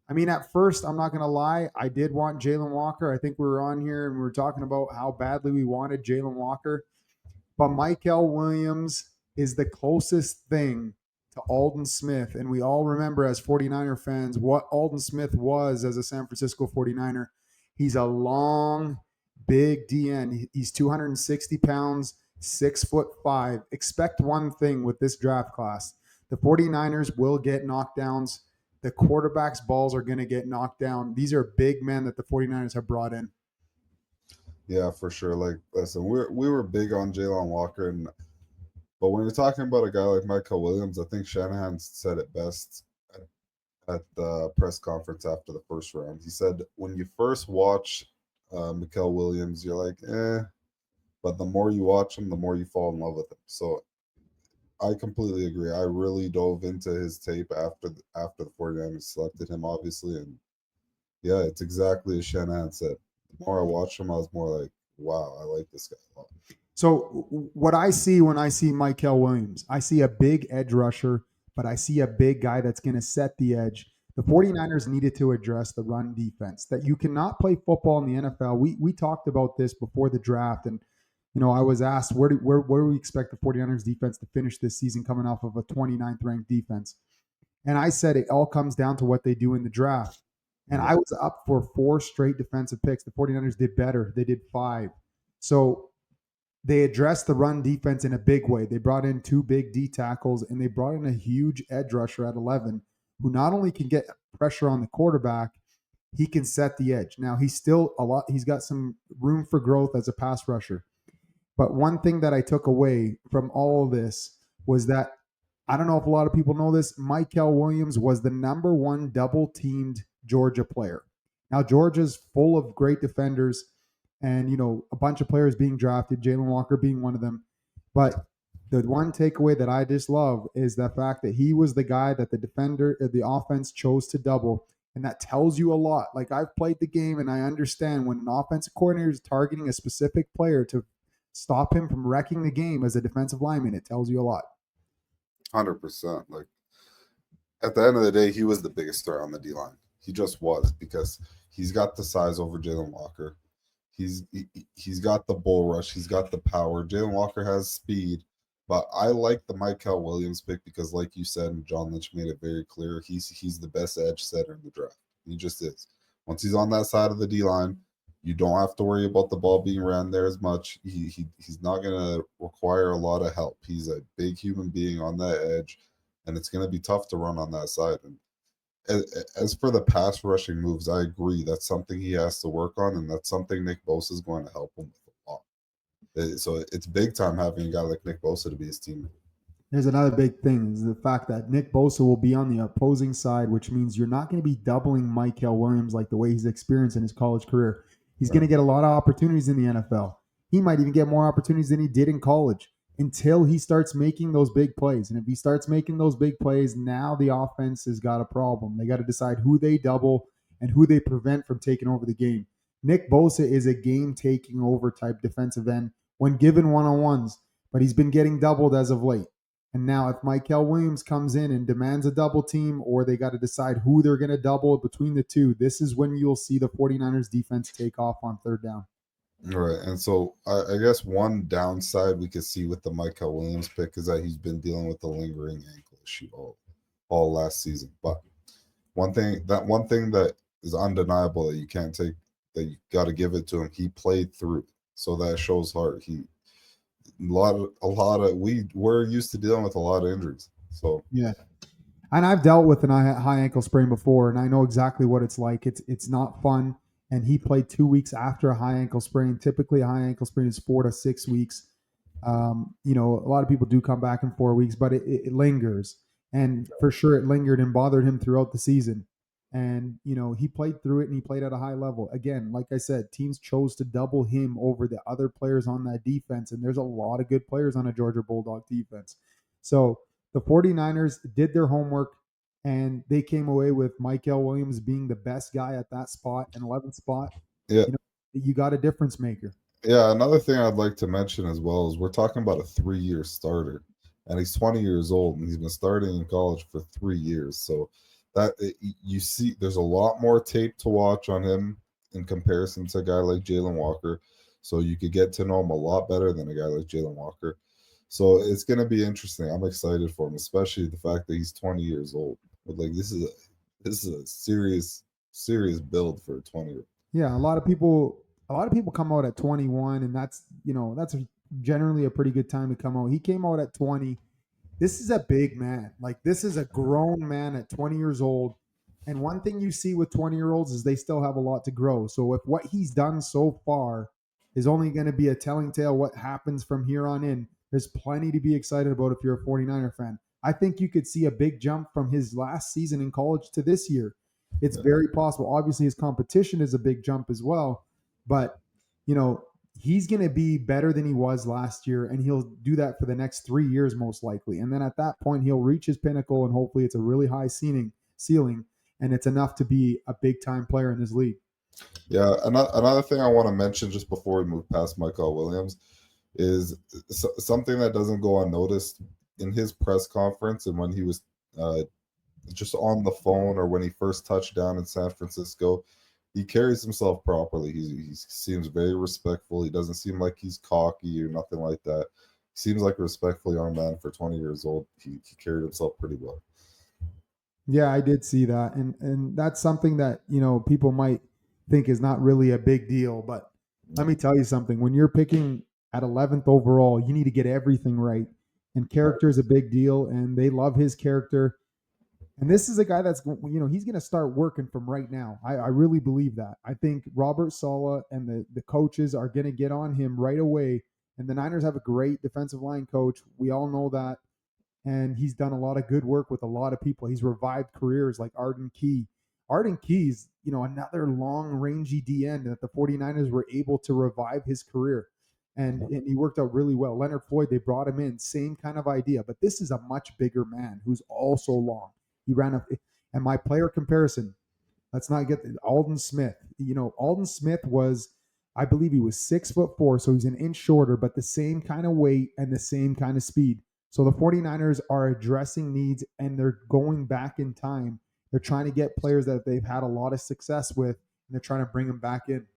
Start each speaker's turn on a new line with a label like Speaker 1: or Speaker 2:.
Speaker 1: I mean, at first, I'm not going to lie, I did want Jalen Walker. I think we were on here and we were talking about how badly we wanted Jalen Walker. But Mykel Williams is the closest thing to Alden Smith. And we all remember as 49er fans what Alden Smith was as a San Francisco 49er. He's a long, big DN. He's 260 pounds, 6'5". Expect one thing with this draft class. The 49ers will get knockdowns. The quarterback's balls are going to get knocked down. These are big men that the 49ers have brought in.
Speaker 2: Yeah, for sure. Like, listen, we were big on Jalen Walker, but when you're talking about a guy like Mykel Williams, I think Shanahan said it best at the press conference after the first round. He said, when you first watch Mykel Williams, you're like, but the more you watch him, the more you fall in love with him. So I completely agree. I really dove into his tape after the 49ers selected him, obviously, and yeah, it's exactly as Shanahan said. The more I watched him, I was more like, wow, I like this guy a lot.
Speaker 1: So what I see when I see Mykel Williams, I see a big edge rusher, but I see a big guy that's going to set the edge. The 49ers needed to address the run defense, that you cannot play football in the NFL. We talked about this before the draft, and I was asked where do we expect the 49ers defense to finish this season coming off of a 29th ranked defense. And I said it all comes down to what they do in the draft. And I was up for 4 straight defensive picks. The 49ers did better. They did 5. So they addressed the run defense in a big way. They brought in 2 big D tackles, and they brought in a huge edge rusher at 11 who not only can get pressure on the quarterback, he can set the edge. Now, he's got some room for growth as a pass rusher. But one thing that I took away from all of this was that I don't know if a lot of people know this. Mykel Williams was the number 1 double teamed Georgia player. Now, Georgia's full of great defenders and, a bunch of players being drafted, Jalen Walker being one of them. But the one takeaway that I just love is the fact that he was the guy that the offense chose to double. And that tells you a lot. Like, I've played the game and I understand when an offensive coordinator is targeting a specific player to stop him from wrecking the game as a defensive lineman, it tells you a lot.
Speaker 2: 100%. Like, at the end of the day, he was the biggest threat on the D line. He just was, because he's got the size over Jalen Walker. He's got the bull rush. He's got the power. Jalen Walker has speed, but I like the Mykel Williams pick because, like you said, and John Lynch made it very clear, he's the best edge setter in the draft. He just is. Once he's on that side of the D line, you don't have to worry about the ball being ran there as much. He's not going to require a lot of help. He's a big human being on that edge, and it's going to be tough to run on that side. And as for the pass rushing moves, I agree. That's something he has to work on, and that's something Nick Bosa is going to help him with a lot. So it's big time having a guy like Nick Bosa to be his teammate.
Speaker 1: There's another big thing is the fact that Nick Bosa will be on the opposing side, which means you're not going to be doubling Mykel Williams like the way he's experienced in his college career. He's going to get a lot of opportunities in the NFL. He might even get more opportunities than he did in college until he starts making those big plays. And if he starts making those big plays, now the offense has got a problem. They got to decide who they double and who they prevent from taking over the game. Nick Bosa is a game-taking over type defensive end when given one-on-ones, but he's been getting doubled as of late. And now if Mykel Williams comes in and demands a double team, or they got to decide who they're going to double between the two, this is when you'll see the 49ers defense take off on third down.
Speaker 2: Right. And so I guess one downside we could see with the Mykel Williams pick is that he's been dealing with the lingering ankle issue all last season. But one thing that is undeniable that you can't take, that you got to give it to him, he played through. So that shows heart. We're used to dealing with a lot of injuries. So
Speaker 1: yeah. And I've dealt with a high ankle sprain before, and I know exactly what it's like. It's not fun. And he played 2 weeks after a high ankle sprain. Typically, a high ankle sprain is 4 to 6 weeks. A lot of people do come back in 4 weeks, but it lingers. And for sure, it lingered and bothered him throughout the season. And, he played through it, and he played at a high level. Again, like I said, teams chose to double him over the other players on that defense. And there's a lot of good players on a Georgia Bulldog defense. So the 49ers did their homework, and they came away with Mykel Williams being the best guy at that spot, an 11th spot.
Speaker 2: Yeah.
Speaker 1: You got a difference maker.
Speaker 2: Yeah, another thing I'd like to mention as well is we're talking about a 3-year starter, and he's 20 years old, and he's been starting in college for 3 years. So you see there's a lot more tape to watch on him in comparison to a guy like Jalen Walker. So you could get to know him a lot better than a guy like Jalen Walker. So it's going to be interesting. I'm excited for him, especially the fact that he's 20 years old. But like this is a serious build for a 20-year.
Speaker 1: Yeah, a lot of people come out at 21, and that's generally a pretty good time to come out. He came out at 20. This is a big man. Like, this is a grown man at 20 years old. And one thing you see with 20-year-olds is they still have a lot to grow. So if what he's done so far is only going to be a telling tale what happens from here on in, there's plenty to be excited about if you're a 49er fan. I think you could see a big jump from his last season in college to this year. It's
Speaker 2: Yeah.
Speaker 1: very possible. Obviously, his competition is a big jump as well, but you know, he's going to be better than he was last year, and he'll do that for the next 3 years most likely. And then at that point, he'll reach his pinnacle, and hopefully, it's a really high ceiling, and it's enough to be a big time player in this league.
Speaker 2: Yeah, another thing I want to mention just before we move past Michael Williams is something that doesn't go unnoticed in his press conference and when he was uh, just on the phone or when he first touched down in San Francisco. He carries himself properly. He seems very respectful. He doesn't seem like he's cocky or nothing like that. He seems like a respectful young man for 20 years old. He carried himself pretty well.
Speaker 1: Yeah, I did see that, and that's something that people might think is not really a big deal, but let
Speaker 2: Yeah.
Speaker 1: me tell you something. When you're picking at 11th overall, you need to get everything right, and character is a big deal, and they love his character. And this is a guy that's he's going to start working from right now. I really believe that. I think Robert Sala and the coaches are going to get on him right away. And the Niners have a great defensive line coach. We all know that, and he's done a lot of good work with a lot of people. He's revived careers like Arden Key. Arden Key's, another long rangy D end that the 49ers were able to revive his career. And he worked out really well. Leonard Floyd, they brought him in, same kind of idea. But this is a much bigger man who's also long. He ran up, and my player comparison, let's not get Alden Smith. Alden Smith was, I believe he was 6'4", so he's an inch shorter, but the same kind of weight and the same kind of speed. So the 49ers are addressing needs, and they're going back in time. They're trying to get players that they've had a lot of success with, and they're trying to bring them back in.